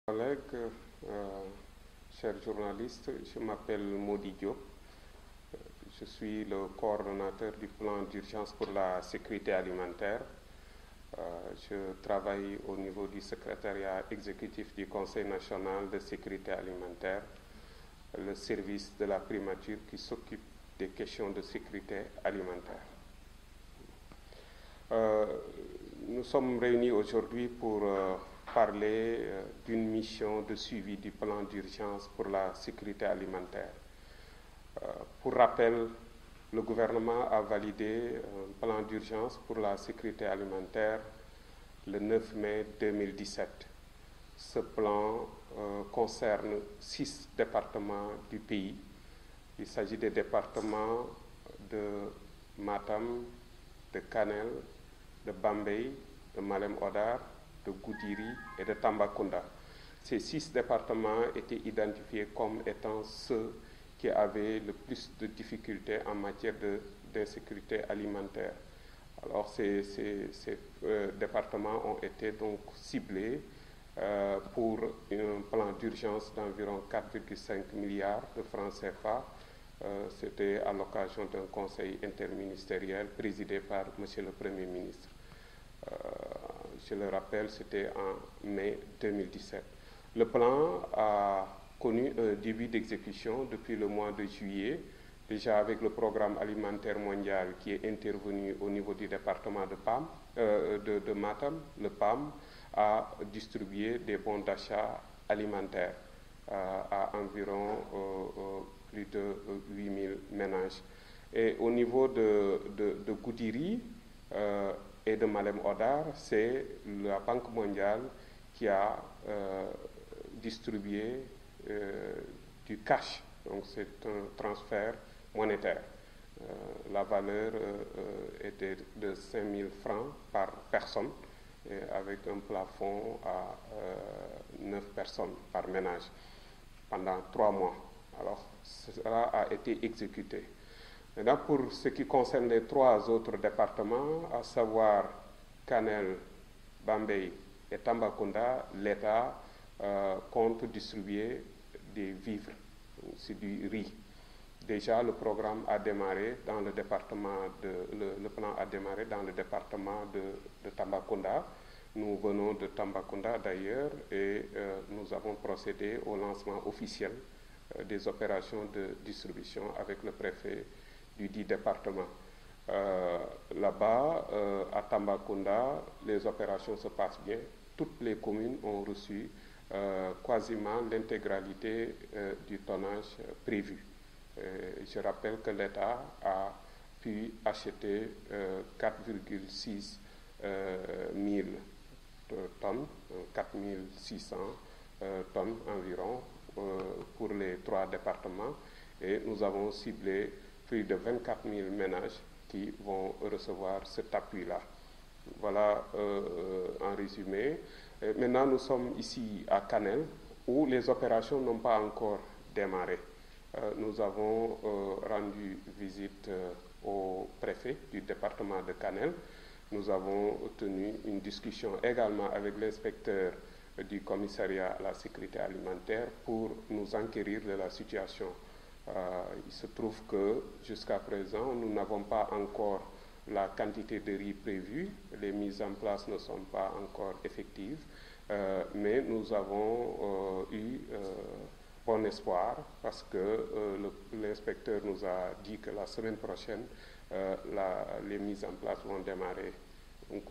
Collègues, chers journalistes, je m'appelle Mody Diop. Je suis le coordonnateur du plan d'urgence pour la sécurité alimentaire. Je travaille au niveau du secrétariat exécutif du Conseil national de sécurité alimentaire, le service de la primature qui s'occupe des questions de sécurité alimentaire. Nous sommes réunis aujourd'hui pour parler d'une mission de suivi du plan d'urgence pour la sécurité alimentaire. Pour rappel, le gouvernement a validé un plan d'urgence pour la sécurité alimentaire le 9 mai 2017. Ce plan concerne 6 départements du pays. Il s'agit des départements de Matam, de Kanel, de Bambey, de Malem Hodar, de Goudiri et de Tambacounda. Ces 6 départements étaient identifiés comme étant ceux qui avaient le plus de difficultés en matière d'insécurité alimentaire. Alors ces départements ont été donc ciblés pour un plan d'urgence d'environ 4,5 milliards de francs CFA. C'était à l'occasion d'un conseil interministériel présidé par M. le Premier ministre. Je le rappelle, c'était en mai 2017. Le plan a connu un début d'exécution depuis le mois de juillet, déjà avec le programme alimentaire mondial qui est intervenu au niveau du département de Matam. Le PAM a distribué des bons d'achat alimentaires à environ plus de 8000 ménages. Et au niveau de Goudiri et de Malem Hodar, c'est la Banque mondiale qui a distribué du cash. Donc c'est un transfert monétaire. La valeur était de 5 000 francs par personne, avec un plafond à 9 personnes par ménage pendant 3 mois. Alors, cela a été exécuté. Maintenant, pour ce qui concerne les 3 autres départements, à savoir Kanel, Bambey et Tambacounda, l'État compte distribuer des vivres, c'est du riz. Déjà, le programme a démarré dans le département le plan a démarré dans le département de Tambacounda. Nous venons de Tambacounda d'ailleurs et nous avons procédé au lancement officiel des opérations de distribution avec le préfet du dit département. Là-bas, à Tambacounda, les opérations se passent bien. Toutes les communes ont reçu quasiment l'intégralité du tonnage prévu. Je rappelle que l'État a pu acheter 4,6 000 tonnes, 4600 tonnes environ pour les 3 départements, et nous avons ciblé plus de 24 000 ménages qui vont recevoir cet appui-là. Voilà en résumé. Maintenant, nous sommes ici à Kanel, où les opérations n'ont pas encore démarré. Nous avons rendu visite au préfet du département de Kanel. Nous avons tenu une discussion également avec l'inspecteur du commissariat à la sécurité alimentaire pour nous enquérir de la situation. Il se trouve que jusqu'à présent, nous n'avons pas encore la quantité de riz prévue. Les mises en place ne sont pas encore effectives, mais nous avons eu bon espoir parce que l'inspecteur nous a dit que la semaine prochaine, les mises en place vont démarrer. Donc,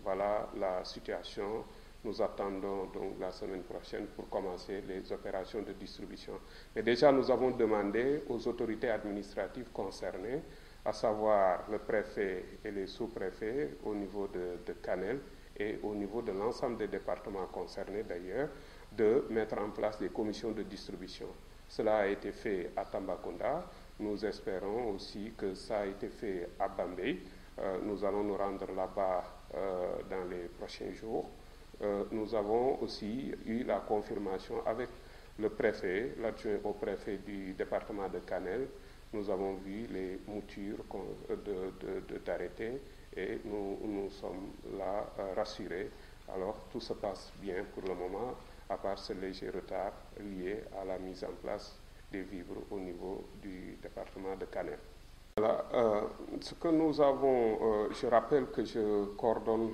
voilà la situation. Nous attendons donc la semaine prochaine pour commencer les opérations de distribution. Mais déjà, nous avons demandé aux autorités administratives concernées, à savoir le préfet et les sous-préfets au niveau de Kanel et au niveau de l'ensemble des départements concernés d'ailleurs, de mettre en place des commissions de distribution. Cela a été fait à Tambacounda. Nous espérons aussi que ça a été fait à Bambey. Nous allons nous rendre là-bas dans les prochains jours. Nous avons aussi eu la confirmation avec le préfet, l'adjoint au préfet du département de Kanel. Nous avons vu les moutures d'arrêtés et nous sommes là rassurés. Alors tout se passe bien pour le moment à part ce léger retard lié à la mise en place des vivres au niveau du département de Kanel. Voilà, ce que nous avons, je rappelle que je coordonne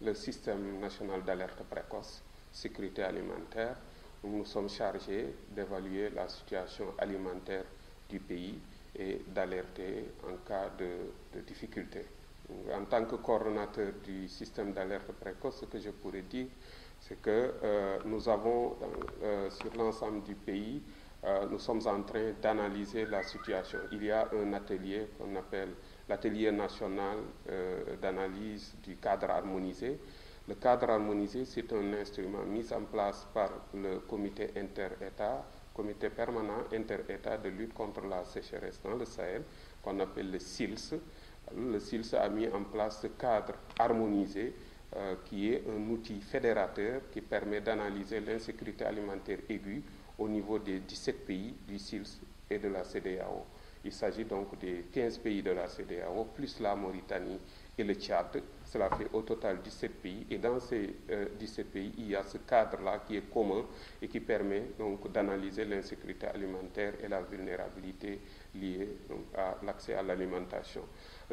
le système national d'alerte précoce, sécurité alimentaire. Nous sommes chargés d'évaluer la situation alimentaire du pays et d'alerter en cas de difficulté. En tant que coordonnateur du système d'alerte précoce, ce que je pourrais dire, c'est que nous avons, sur l'ensemble du pays, nous sommes en train d'analyser la situation. Il y a un atelier qu'on appelle l'atelier national d'analyse du cadre harmonisé. Le cadre harmonisé, c'est un instrument mis en place par le comité inter-État, comité permanent inter-État de lutte contre la sécheresse dans le Sahel, qu'on appelle le SILS. Le SILS a mis en place ce cadre harmonisé qui est un outil fédérateur qui permet d'analyser l'insécurité alimentaire aiguë au niveau des 17 pays du SILS et de la CEDEAO. Il s'agit donc des 15 pays de la CEDEAO, plus la Mauritanie et le Tchad. Cela fait au total 17 pays. Et dans ces 17 pays, il y a ce cadre-là qui est commun et qui permet donc d'analyser l'insécurité alimentaire et la vulnérabilité liée donc, à l'accès à l'alimentation.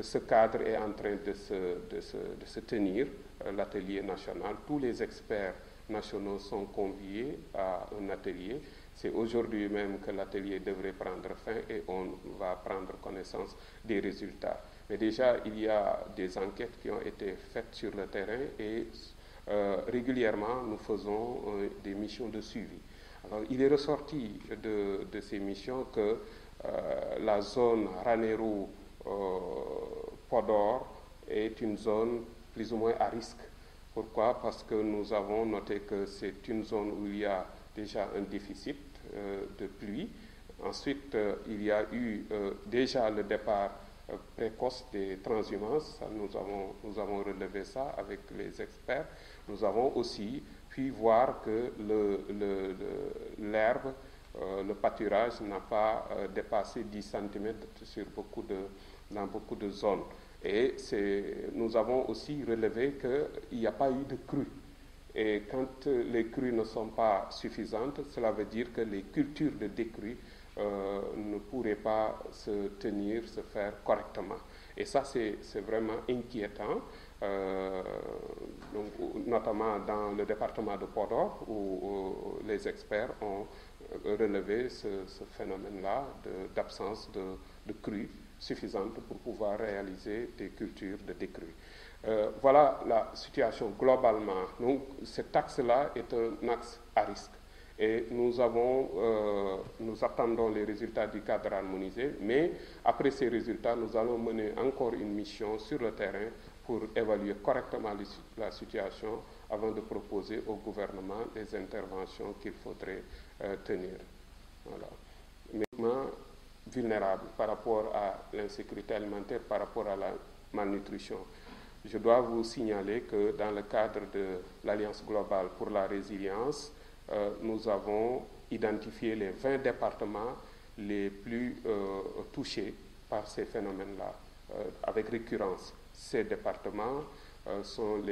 Ce cadre est en train de se tenir, l'atelier national. Tous les experts nationaux sont conviés à un atelier. C'est aujourd'hui même que l'atelier devrait prendre fin et on va prendre connaissance des résultats. Mais déjà, il y a des enquêtes qui ont été faites sur le terrain et régulièrement, nous faisons des missions de suivi. Alors, il est ressorti de ces missions que la zone Ranérou-Podor est une zone plus ou moins à risque. Pourquoi? Parce que nous avons noté que c'est une zone où il y a déjà un déficit de pluie. Ensuite, il y a eu déjà le départ précoce des transhumances. Nous avons relevé ça avec les experts. Nous avons aussi pu voir que l'herbe, le pâturage n'a pas dépassé 10 cm dans beaucoup de zones. Et nous avons aussi relevé qu'il n'y a pas eu de crue. Et quand les crues ne sont pas suffisantes, cela veut dire que les cultures de décrue ne pourraient pas se faire correctement. Et ça, c'est vraiment inquiétant, donc, notamment dans le département de Podor, où les experts ont relevé ce phénomène-là d'absence de crues suffisantes pour pouvoir réaliser des cultures de décrue. Voilà la situation globalement. Donc, cet axe-là est un axe à risque. Et nous attendons les résultats du cadre harmonisé, mais après ces résultats, nous allons mener encore une mission sur le terrain pour évaluer correctement la situation avant de proposer au gouvernement les interventions qu'il faudrait tenir. Voilà. Maintenant, vulnérable par rapport à l'insécurité alimentaire, par rapport à la malnutrition. Je dois vous signaler que dans le cadre de l'Alliance globale pour la résilience, nous avons identifié les 20 départements les plus touchés par ces phénomènes-là, avec récurrence. Ces départements sont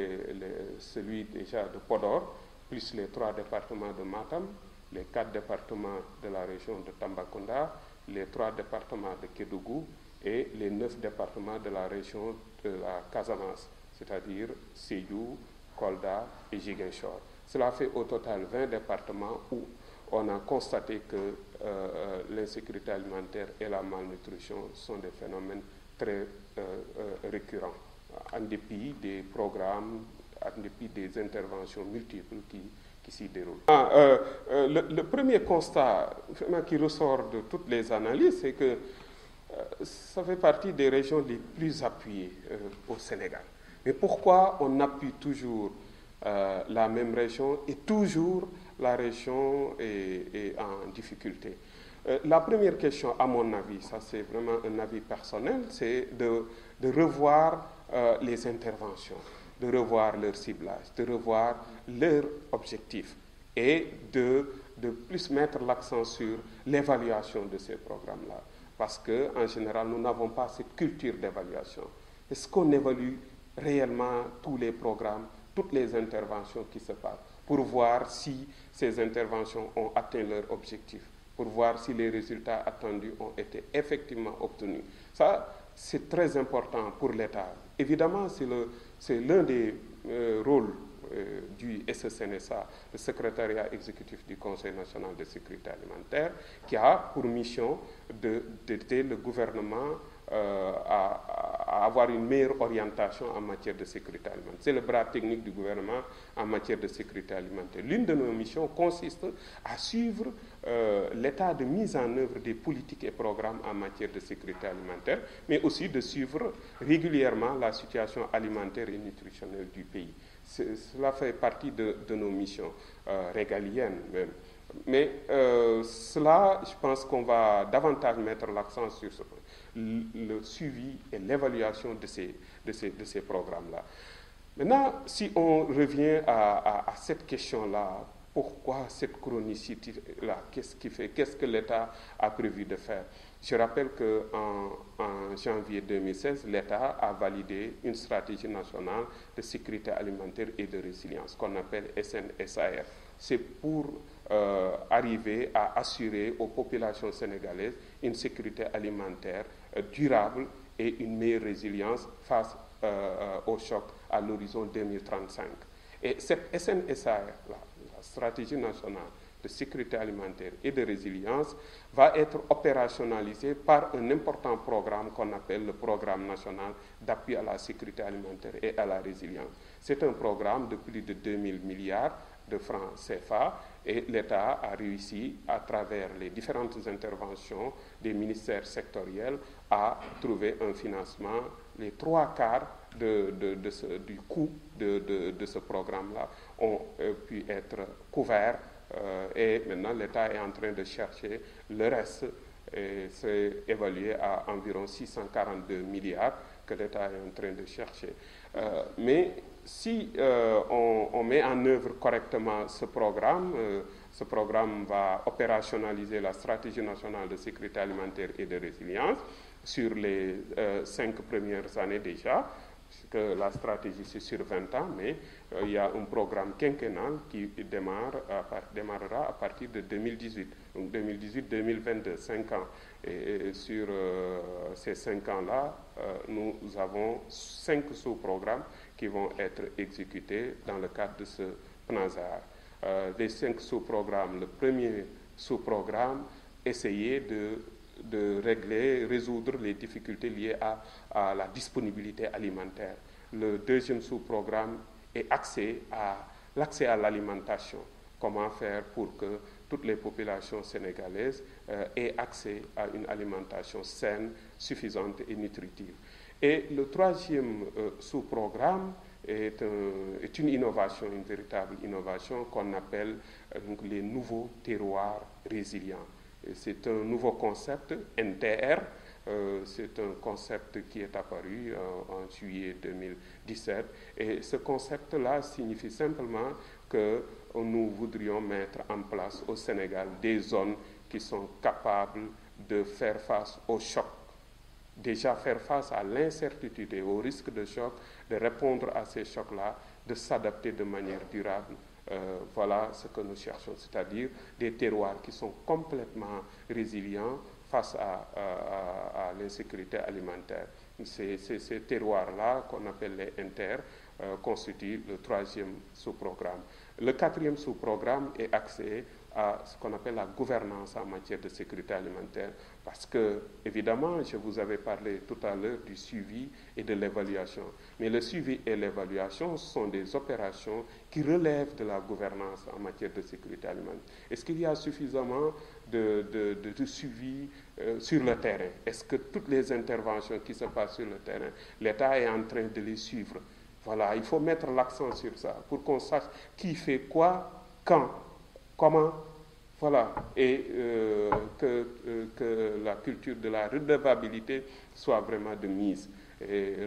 celui déjà de Podor, plus les 3 départements de Matam, les 4 départements de la région de Tambacounda, les 3 départements de Kédougou et les 9 départements de la région de la Casamance, c'est-à-dire Sédhiou, Kolda et Ziguinchor. Cela fait au total 20 départements où on a constaté que l'insécurité alimentaire et la malnutrition sont des phénomènes très récurrents, en dépit des programmes, en dépit des interventions multiples qui s'y déroulent. Le premier constat vraiment qui ressort de toutes les analyses, c'est que ça fait partie des régions les plus appuyées au Sénégal. Mais pourquoi on appuie toujours la même région et toujours la région est en difficulté? La première question, à mon avis, ça c'est vraiment un avis personnel, c'est de revoir les interventions, de revoir leur ciblage, de revoir leurs objectifs et de plus mettre l'accent sur l'évaluation de ces programmes-là. Parce qu'en général, nous n'avons pas cette culture d'évaluation. Est-ce qu'on évalue réellement tous les programmes, toutes les interventions qui se passent? pour voir si ces interventions ont atteint leur objectif, pour voir si les résultats attendus ont été effectivement obtenus. Ça, c'est très important pour l'État. Évidemment, c'est l'un des rôles du SSNSA, le secrétariat exécutif du Conseil national de sécurité alimentaire, qui a pour mission d'aider le gouvernement à avoir une meilleure orientation en matière de sécurité alimentaire. C'est le bras technique du gouvernement en matière de sécurité alimentaire. L'une de nos missions consiste à suivre l'état de mise en œuvre des politiques et programmes en matière de sécurité alimentaire, mais aussi de suivre régulièrement la situation alimentaire et nutritionnelle du pays. Cela fait partie de nos missions régaliennes même. Mais cela, je pense qu'on va davantage mettre l'accent sur le suivi et l'évaluation de ces programmes-là. Maintenant, si on revient à cette question-là, pourquoi cette chronicité-là? Qu'est-ce que l'État a prévu de faire? Je rappelle qu'en janvier 2016, l'État a validé une stratégie nationale de sécurité alimentaire et de résilience qu'on appelle SNSAR. C'est pour arriver à assurer aux populations sénégalaises une sécurité alimentaire durable et une meilleure résilience face au choc à l'horizon 2035. Et cette SNSAR, la stratégie nationale de sécurité alimentaire et de résilience, va être opérationnalisée par un important programme qu'on appelle le Programme national d'appui à la sécurité alimentaire et à la résilience. C'est un programme de plus de 2000 milliards de francs CFA et l'État a réussi, à travers les différentes interventions des ministères sectoriels, à trouver un financement. Les 3/4 du coût de ce programme-là ont pu être couverts et maintenant l'État est en train de chercher le reste. Et c'est évalué à environ 642 milliards que l'État est en train de chercher. Mais si on met en œuvre correctement ce programme va opérationnaliser la stratégie nationale de sécurité alimentaire et de résilience sur les 5 premières années déjà, que la stratégie c'est sur 20 ans, mais il y a un programme quinquennal qui démarrera à partir de 2018, donc 2018-2022, 5 ans. Et sur ces 5 ans-là, nous avons 5 sous-programmes qui vont être exécutés dans le cadre de ce PNASAR. Les 5 sous-programmes, le premier sous-programme, essayer de résoudre les difficultés liées à la disponibilité alimentaire. Le deuxième sous-programme est l'accès à l'alimentation. Comment faire pour que toutes les populations sénégalaises aient accès à une alimentation saine, suffisante et nutritive. Et le troisième sous-programme est une innovation, une véritable innovation qu'on appelle les nouveaux terroirs résilients. C'est un nouveau concept, NTR. C'est un concept qui est apparu en juillet 2017. Et ce concept-là signifie simplement que nous voudrions mettre en place au Sénégal des zones qui sont capables de faire face au choc. Déjà faire face à l'incertitude et au risque de choc, de répondre à ces chocs-là, de s'adapter de manière durable. Voilà ce que nous cherchons, c'est-à-dire des terroirs qui sont complètement résilients face à l'insécurité alimentaire. Ces terroirs-là, qu'on appelle les INTER, constituent le troisième sous-programme. Le quatrième sous-programme est axé à ce qu'on appelle la gouvernance en matière de sécurité alimentaire, parce que, évidemment, je vous avais parlé tout à l'heure du suivi et de l'évaluation. Mais le suivi et l'évaluation sont des opérations qui relèvent de la gouvernance en matière de sécurité alimentaire. Est-ce qu'il y a suffisamment de suivi sur le terrain? Est-ce que toutes les interventions qui se passent sur le terrain, l'État est en train de les suivre? Voilà, il faut mettre l'accent sur ça pour qu'on sache qui fait quoi, quand, comment, voilà, et que la culture de la redevabilité soit vraiment de mise. Et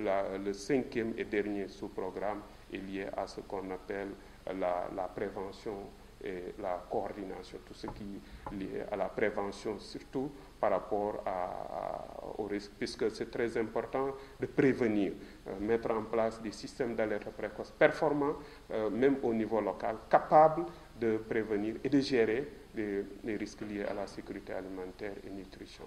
le cinquième et dernier sous-programme est lié à ce qu'on appelle la prévention et la coordination, tout ce qui est lié à la prévention, surtout par rapport au risque, puisque c'est très important de prévenir, mettre en place des systèmes d'alerte précoce performants, même au niveau local, capables de prévenir et de gérer les risques liés à la sécurité alimentaire et nutrition.